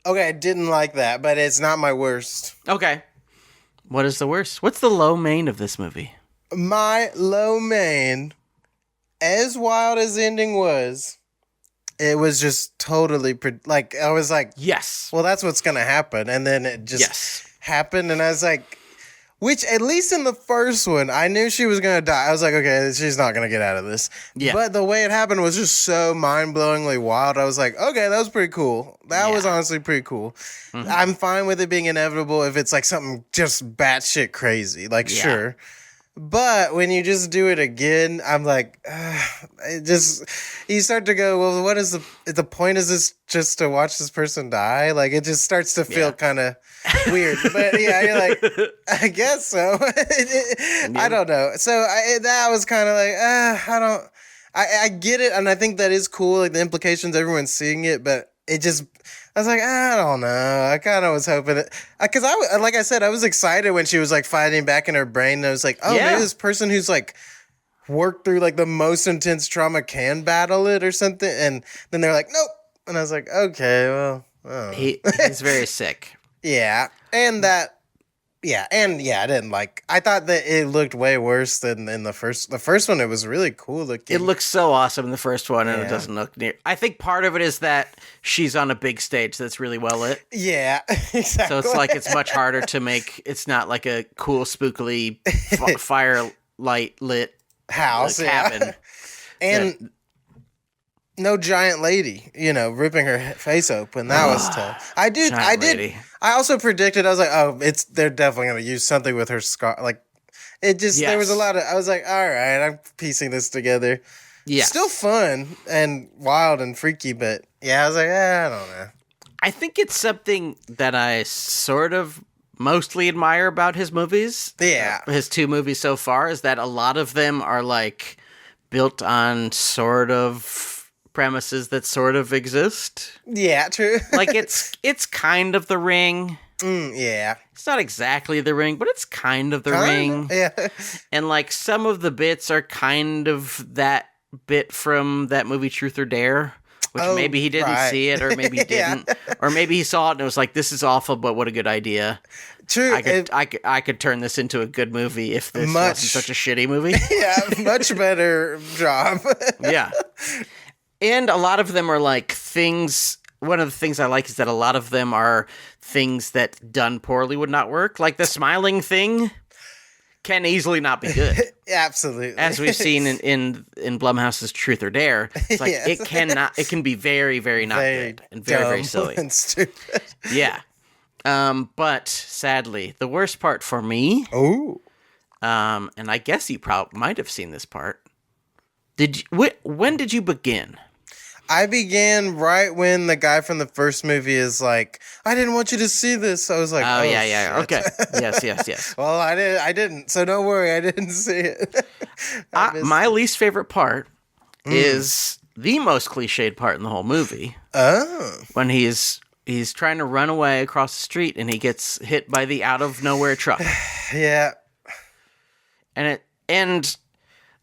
Okay, I didn't like that, but it's not my worst. Okay. What is the worst? What's the low main of this movie? My low main, as wild as the ending was, it was just totally I was like, yes. Well, that's what's gonna happen, and then it just happened, and I was like, which at least in the first one, I knew she was gonna die. I was like, okay, she's not gonna get out of this. Yeah. But the way it happened was just so mind-blowingly wild. I was like, okay, that was pretty cool. That was honestly pretty cool. Mm-hmm. I'm fine with it being inevitable if it's like something just batshit crazy. Like, sure. But when you just do it again, I'm like, you start to go, well, what is the point? Is this just to watch this person die? Like, it just starts to feel kind of weird. But yeah, you're like, I guess so. I don't know. So that was kind of like, I get it. And I think that is cool. Like the implications, everyone's seeing it, but it just, I was like, I don't know. I kind of was hoping it, because like I said, I was excited when she was like fighting back in her brain. And I was like, oh, maybe this person who's like worked through like the most intense trauma can battle it or something. And then they're like, nope. And I was like, okay, well, he's very sick. Yeah. And that, I didn't like, I thought that it looked way worse than in the first one. It was really cool looking. It looks so awesome in the first one, and it doesn't look near. I think part of it is that she's on a big stage that's really well lit. Yeah, exactly. So it's like, it's much harder to make, it's not like a cool, spookily firelight lit house, cabin. And no giant lady, ripping her face open. That was tough. I did. I also predicted. I was like, oh, they're definitely going to use something with her scar. Like, it just there was a lot of. I was like, all right, I'm piecing this together. Yeah, still fun and wild and freaky, but I was like, I don't know. I think it's something that I sort of mostly admire about his movies. Yeah, his two movies so far is that a lot of them are like built on sort of premises that sort of exist. Yeah, true. Like it's kind of The Ring. Yeah. It's not exactly The Ring, but it's kind of The Ring. Yeah. And like some of the bits are kind of that bit from that movie Truth or Dare, which maybe he didn't see it, or maybe he didn't, or maybe he saw it and it was like, this is awful, but what a good idea. True. I could turn this into a good movie if this wasn't such a shitty movie. Yeah, much better job. Yeah. And a lot of them are like things. One of the things I like is that a lot of them are things that done poorly would not work. Like the smiling thing can easily not be good. Absolutely. As we've seen in Blumhouse's Truth or Dare. It's like it can be very, very not good and very, very silly. And stupid. Yeah. But sadly, the worst part for me. Oh. And I guess you probably might have seen this part. When did you begin? I began right when the guy from the first movie is like, I didn't want you to see this. I was like, oh yeah. Okay. Yes. Well, I didn't. So don't worry. I didn't see it. My least favorite part is the most cliched part in the whole movie. Oh. When he's trying to run away across the street and he gets hit by the out of nowhere truck. Yeah. And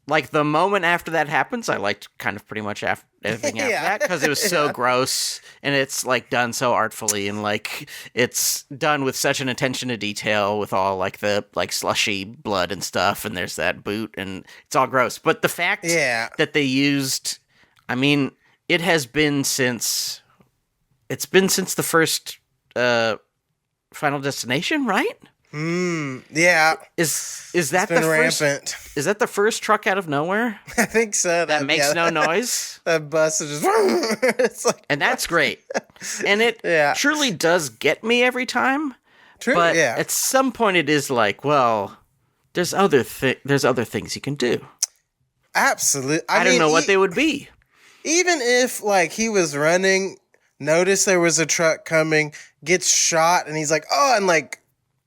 like the moment after that happens, I liked kind of pretty much everything after that, because it was so gross and it's like done so artfully, and like it's done with such an attention to detail with all like the like slushy blood and stuff, and there's that boot and it's all gross. But the fact that they used, I mean, it's been since the first Final Destination, right? Yeah. Is that been the first? rampant. Is that the first truck out of nowhere I think so. that makes no noise? That bus is just... it's like, And that's great. And it surely does get me every time. true, But yeah. at some point it is like, well, there's other things you can do. Absolutely. I don't know what they would be. Even if, like, he was running, noticed there was a truck coming, gets shot, and he's like, oh, and, like,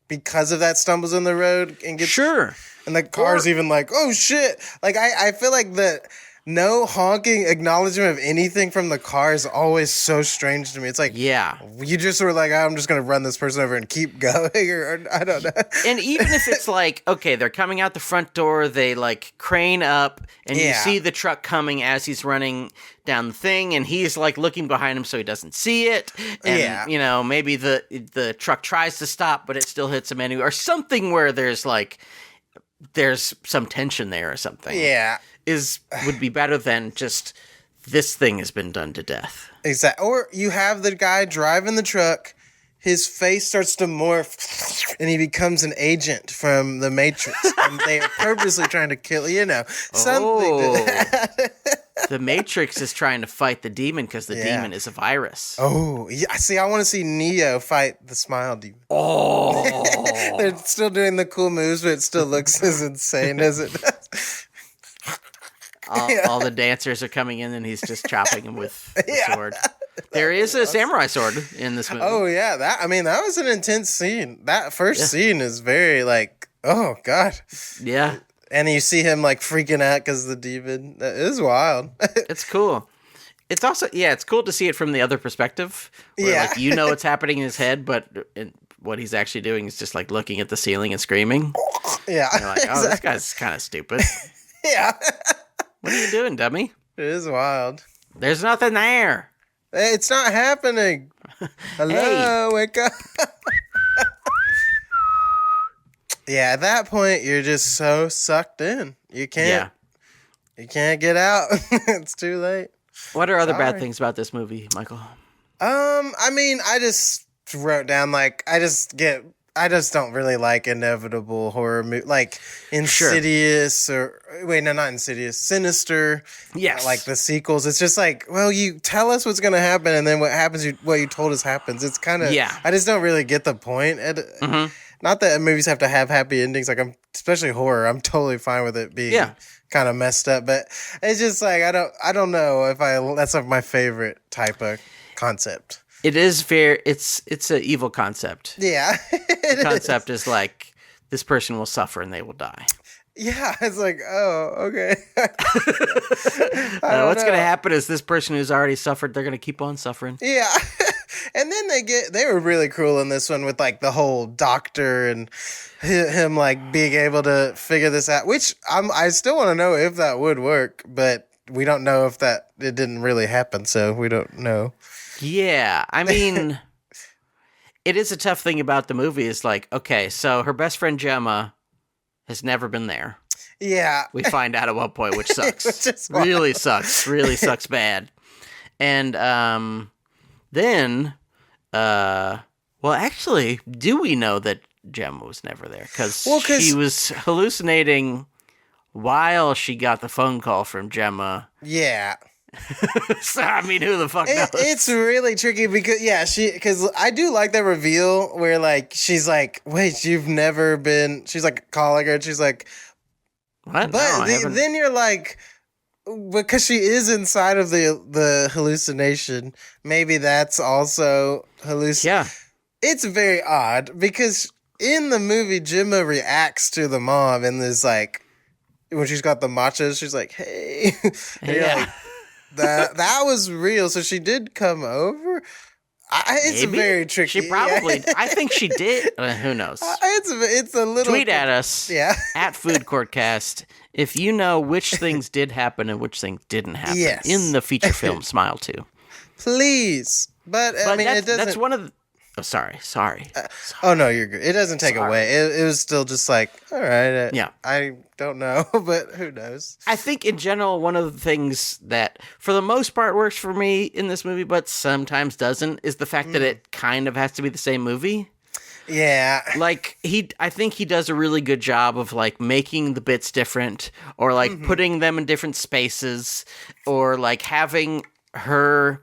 because of that stumbles on the road and gets... Sure. And the car's even like, oh, shit. Like, I feel like the no honking acknowledgement of anything from the car is always so strange to me. It's like, Yeah. you just were like, I'm just going to run this person over and keep going, or I don't know. And even if it's like, okay, they're coming out the front door, they like crane up, and you see the truck coming as he's running down the thing, and he's like looking behind him so he doesn't see it. And, you know, maybe the truck tries to stop, but it still hits him anyway, or something where there's some tension there or something. Yeah. Would be better than just this thing has been done to death. Exactly. Or you have the guy driving the truck, his face starts to morph, and he becomes an agent from the Matrix. And they are purposely trying to kill, something. The Matrix is trying to fight the demon because the demon is a virus. Oh, yeah. See, I want to see Neo fight the smile demon. Oh. They're still doing the cool moves, but it still looks as insane as it does. All the dancers are coming in, and he's just chopping them with the sword. There is a samurai sword in this movie. Oh, yeah. That was an intense scene. That first scene is very, like, oh, God. Yeah. And you see him, like, freaking out because the demon. That is wild. It's cool. It's also, it's cool to see it from the other perspective. Where, like, you know what's happening in his head, but what he's actually doing is just, like, looking at the ceiling and screaming. Yeah. And you're like, oh, this guy's kind of stupid. Yeah. What are you doing, dummy? It is wild. There's nothing there. It's not happening. Hello, wake up. Yeah, at that point, you're just so sucked in. You can't get out. It's too late. What are other bad things about this movie, Michael? I just wrote down, like, I just don't really like inevitable horror movies, like Insidious not Insidious, Sinister. Yes. Like the sequels. It's just like, well, you tell us what's going to happen, and then what you told us happens. It's kind of, I just don't really get the point. Not that movies have to have happy endings, like especially horror. I'm totally fine with it being kind of messed up, but it's just like, I don't know if that's like my favorite type of concept. It is it's an evil concept. Yeah. The concept is like, this person will suffer and they will die. Yeah, it's like, oh, okay. What's going to happen is this person who's already suffered, they're going to keep on suffering. Yeah. And then they were really cruel in this one with, like, the whole doctor and him, like, being able to figure this out, which I still want to know if that would work, but we don't know if it didn't really happen, so we don't know. Yeah, I mean, it is a tough thing about the movie. Is like, okay, so her best friend Gemma has never been there. Yeah. We find out at one point, which sucks. Really sucks. Really sucks bad. And then, well, actually, do we know that Gemma was never there? Because she was hallucinating while she got the phone call from Gemma. Yeah. So, I mean, who the fuck knows? It's really tricky because I do like that reveal where, like, she's like, wait, you've never been, she's like calling her and she's like, what? But then you're like, because she is inside of the hallucination, maybe that's also Yeah. It's very odd because in the movie, Gemma reacts to the mom and is like, when she's got the matcha, she's like, hey. And you're like, that was real. So she did come over. It's very tricky. She probably. I think she did. Who knows? It's a little. Tweet at us. Yeah. At Food Courtcast if you know which things did happen and which things didn't happen in the feature film Smile 2. Please, but I mean, it doesn't. That's one of the. Oh, sorry. Oh, no, you're good. It doesn't take away. It was still just like, all right. I don't know, but who knows? I think in general, one of the things that, for the most part, works for me in this movie, but sometimes doesn't, is the fact that it kind of has to be the same movie. Yeah. Like I think he does a really good job of like making the bits different, or like putting them in different spaces, or like having her,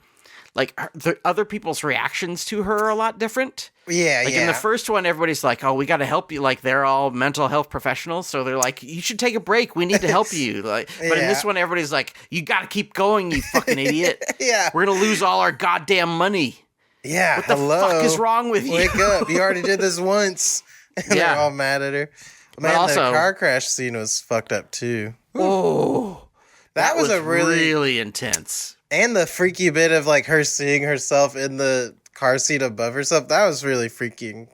like the other people's reactions to her are a lot different. Yeah, like in the first one, everybody's like, "Oh, we got to help you." Like they're all mental health professionals, so they're like, "You should take a break. We need to help you." Like, but in this one, everybody's like, "You got to keep going, you fucking idiot. Yeah. We're gonna lose all our goddamn money." Yeah, what the fuck is wrong with you? Wake up! You already did this once. And they're all mad at her. Man, also, the car crash scene was fucked up too. Oh, that was a really intense. And the freaky bit of like her seeing herself in the car seat above herself, that was really freaking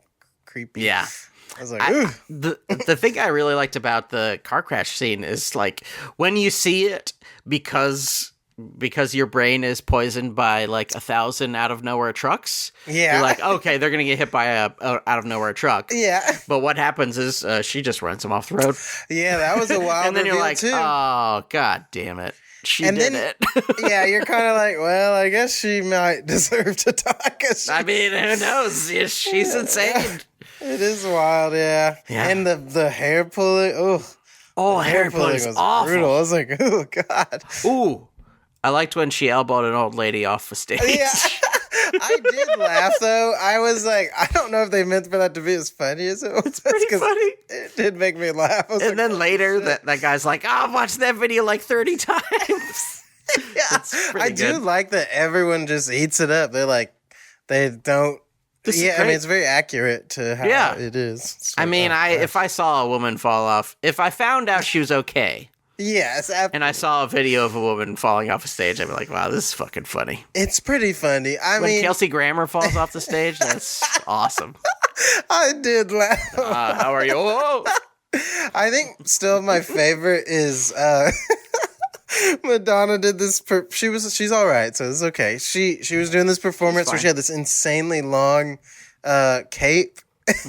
creepy. Yeah. I was like, ooh. The thing I really liked about the car crash scene is like when you see it, because your brain is poisoned by like 1,000 out of nowhere trucks. Yeah. You're like, okay, they're going to get hit by a out of nowhere truck. Yeah. But what happens is she just runs them off the road. Yeah, that was a wild and then you're like, too. Oh, God damn it. She did it. Yeah, you're kind of like, well, I guess she might deserve to die. I mean, who knows? She's insane. It is wild, yeah. And the hair pulling, hair pulling was awful. Brutal. I was like, oh, God. Ooh. I liked when she elbowed an old lady off the stage. Yeah. I did laugh, though. I was like, I don't know if they meant for that to be as funny as it was. It's pretty funny. It did make me laugh. And then later, that guy's like, I've watched that video like 30 times. Yeah. I do like that everyone just eats it up. They're like, they don't. I mean, it's very accurate to how it is. So, I mean, if I saw a woman fall off, if I found out she was okay. Yes, absolutely. And I saw a video of a woman falling off a stage, I'd be like, wow, this is fucking funny. It's pretty funny. When Kelsey Grammer falls off the stage, that's awesome. I did laugh. How are you? Oh. I think still my favorite is Madonna did this. She's all right, so it's okay. She was doing this performance where she had this insanely long cape,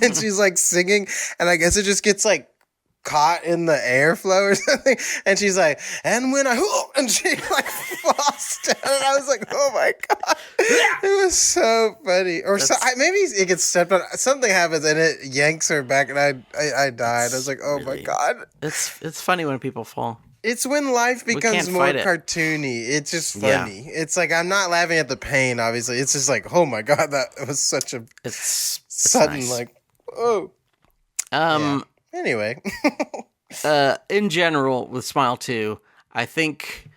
and she's like singing, and I guess it just gets like caught in the airflow or something, and she's like, and when and she like falls down, and I was like, oh my God, it was so funny. Or maybe it gets stepped on, something happens and it yanks her back, and I died. I was like, oh my God. It's funny when people fall. It's when life becomes more cartoony. It's just funny. Yeah. It's like, I'm not laughing at the pain, obviously. It's just like, oh my God, that was such a sudden nice. Like, oh. Anyway. In general, with Smile 2, I think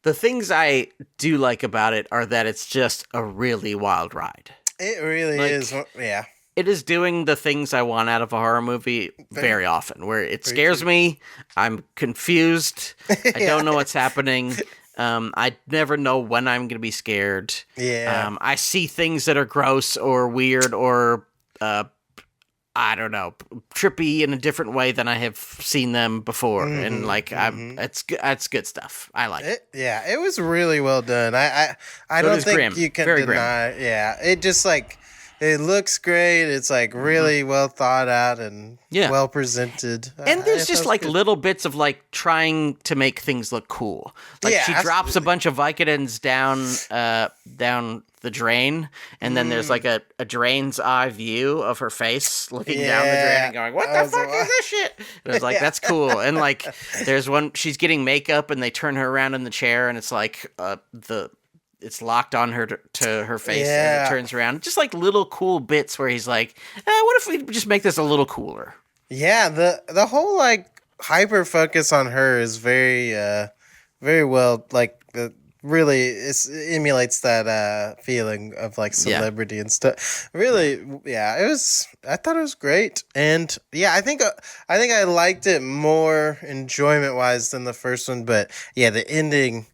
the things I do like about it are that it's just a really wild ride. It really is. Yeah. It is doing the things I want out of a horror movie very often, where it scares me, I'm confused, I don't know what's happening, I never know when I'm going to be scared. Yeah. I see things that are gross or weird or I don't know, trippy in a different way than I have seen them before. Mm-hmm, and like, it's good stuff. I like it. Yeah, it was really well done. I don't think you can deny. Yeah, it just like, it looks great. It's like really well thought out and well presented. And there's just like little bits of like trying to make things look cool. Like she drops a bunch of Vicodins down the drain, and then there's like a drain's eye view of her face looking down the drain and going, what the fuck is this shit? And I was like, that's cool. And like, there's one, she's getting makeup and they turn her around in the chair and it's like it's locked on her to her face and it turns around. Just like little cool bits where he's like, what if we just make this a little cooler? Yeah, the whole like hyper focus on her is very very well, like really emulates that feeling of like celebrity and stuff. Really, I thought it was great. And I think I liked it more enjoyment wise than the first one, but the ending,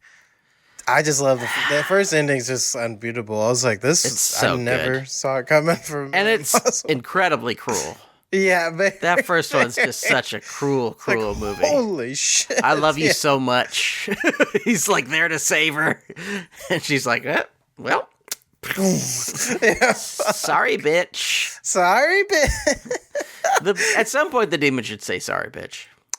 I just love the first ending's just unbeatable. I was like, I never saw it coming from. And it's incredibly cruel. Yeah, but that first one's just such a cruel movie. Holy shit. I love you so much. He's like there to save her. And she's like, well. Sorry, bitch. Sorry, bitch. At some point, the demon should say sorry, bitch.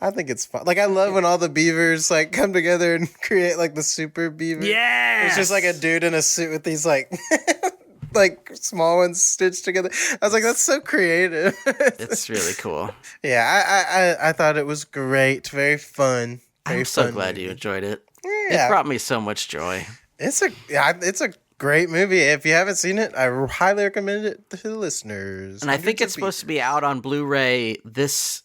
I think it's fun. Like, I love when all the beavers like come together and create like the super beaver. Yeah, it's just like a dude in a suit with these like like small ones stitched together. I was like, that's so creative. It's really cool. Yeah, I thought it was great, very fun. Very I'm so fun glad movie. you enjoyed it. Yeah. It brought me so much joy. It's a great movie. If you haven't seen it, I highly recommend it to the listeners. And I think it's supposed to be out on Blu-ray this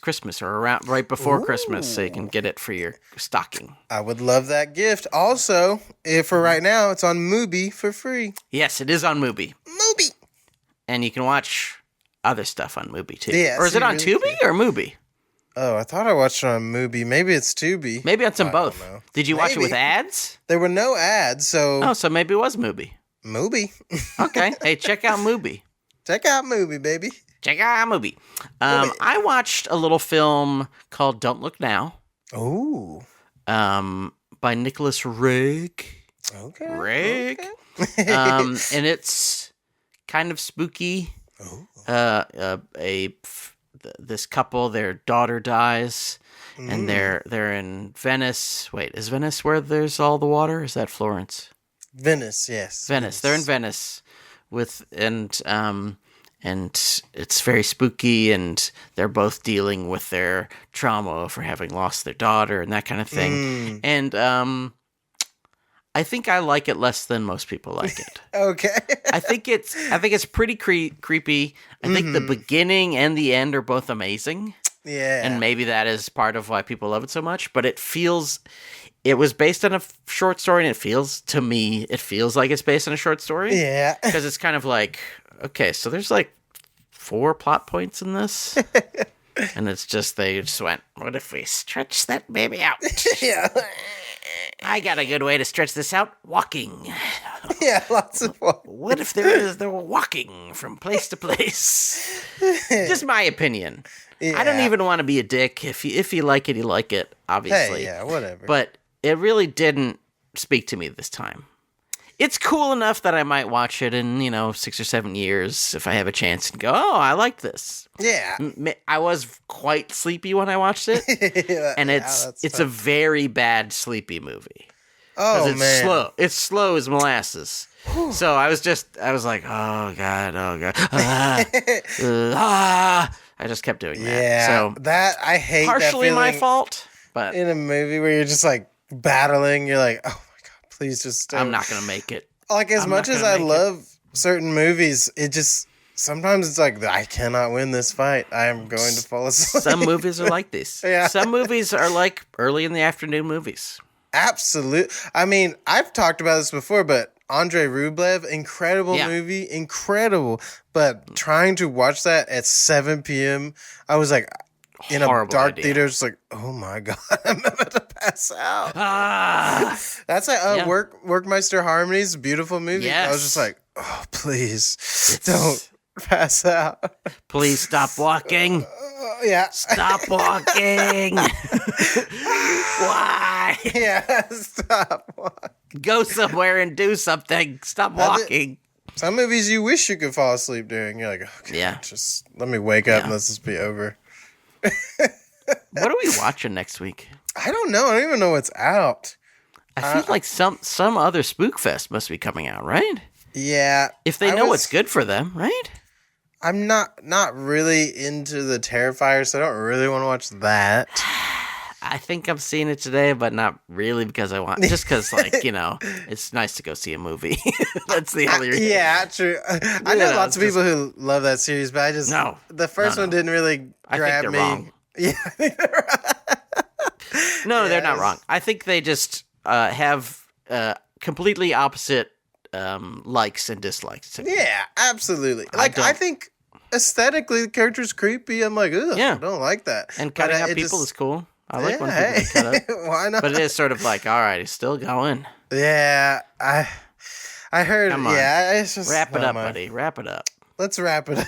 Christmas or around right before Christmas, so you can get it for your stocking. I would love that gift. Also, if for right now, it's on Mubi for free. Yes, it is on Mubi. Mubi. And you can watch other stuff on Mubi too. Yeah, or is it on really Tubi or Mubi? Oh, I thought I watched it on Mubi. Maybe it's Tubi. Maybe it's on I both. don't know. Did you watch it with Maybe. ads? There were no ads, so Oh, so maybe it was Mubi. Mubi. Okay. Hey, check out Mubi. Check out Mubi, baby. Check out Mubi. I watched a little film called Don't Look Now. Oh. By Nicholas Rig. Okay. Rig. Okay. And it's kind of spooky. Oh. This couple, their daughter dies, and they're in Venice. Wait, is Venice where there's all the water? Is that Florence? Venice, yes. Venice. They're in Venice and it's very spooky, and they're both dealing with their trauma for having lost their daughter and that kind of thing. And I think I like it less than most people like it. Okay. I think it's pretty creepy. I think the beginning and the end are both amazing. Yeah. And maybe that is part of why people love it so much, but it was based on a short story, and it feels like it's based on a short story. Yeah. Because it's kind of like, okay, so there's like 4 plot points in this. And it's just, they just went, what if we stretch that baby out? Yeah. I got a good way to stretch this out. Walking. Yeah, lots of fun. What if they're walking from place to place? Just my opinion. Yeah. I don't even want to be a dick. If you like it, you like it, obviously. Hey, yeah, whatever. But it really didn't speak to me this time. It's cool enough that I might watch it in, 6 or 7 years if I have a chance and go, oh, I like this. Yeah. I was quite sleepy when I watched it, and it's a very bad sleepy movie. Oh, it's man. slow. It's slow as molasses. So I was like, oh god, I just kept doing that. Yeah, So that I hate. partially that my feeling fault, but in a movie where you're just like battling. You're like, oh my god, please just stop. I'm not gonna make it. Like, as I'm much not as gonna I make love certain movies, it just sometimes it's like, I cannot win this fight. I am going to fall asleep. Some movies are like this. Yeah. Some movies are like early in the afternoon movies. Absolute. I mean, I've talked about this before, but Andrei Rublev, incredible movie, incredible. But trying to watch that at 7 p.m., I was like, in Horrible a dark idea. theater, it's like, oh my god, I'm about to pass out. That's like Yeah. Workmeister Harmony's beautiful movie. I was just Yes. like, oh please, don't pass out. Please stop walking. Yeah, Stop walking. Why? yeah, stop. Go somewhere and do something. Stop walking. Some movies you wish you could fall asleep during. You're like, okay, Yeah. just let me wake up and let this be over. What are we watching next week? I don't know. I don't even know what's out. I feel like some other Spook Fest must be coming out, right? Yeah, If they know what's good for them, right? I'm not really into the Terrifier, so I don't really want to watch that. I think I'm seeing it today, but not really because I want, just because, like, it's nice to go see a movie. That's the only reason. Yeah, true. I know lots of people who love that series, but I just the first one didn't really grab they're me. wrong. Yeah, No, they're not wrong. I think they just have completely opposite likes and dislikes. yeah, absolutely. Like, I think aesthetically the character's creepy. I'm like, ugh, Yeah. I don't like that. And cutting But, up it people just- is cool. I like when yeah, people get cut up. Why not? But it is sort of like, all right, he's still going. Yeah, I heard. Come on. Yeah, it's just Wrap it not up, my- buddy. Wrap it up. Let's wrap it up.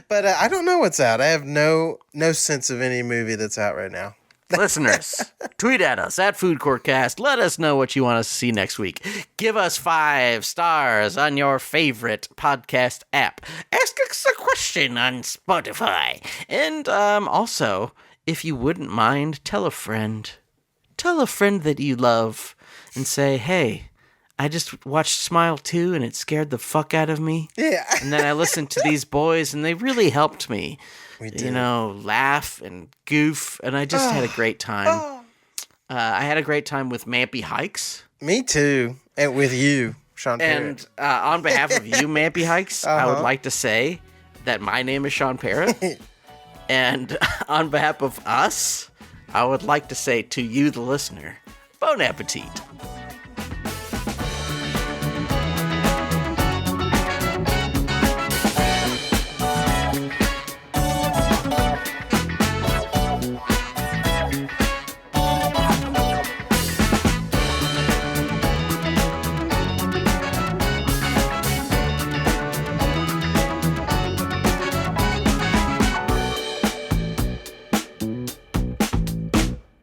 But I don't know what's out. I have no sense of any movie that's out right now. Listeners, tweet at us at Food Courtcast. Let us know what you want us to see next week. Give us 5 stars on your favorite podcast app. Ask us a question on Spotify. And also, if you wouldn't mind, tell a friend. Tell a friend that you love and say, hey, I just watched Smile 2 and it scared the fuck out of me. Yeah. And then I listened to these boys and they really helped me, laugh and goof. And I just had a great time. I had a great time with Mampy Hikes. Me too. And with you, Sean Parrott. And on behalf of you, Mampy Hikes, I would like to say that my name is Sean Parrott. And on behalf of us, I would like to say to you, the listener, bon appetit.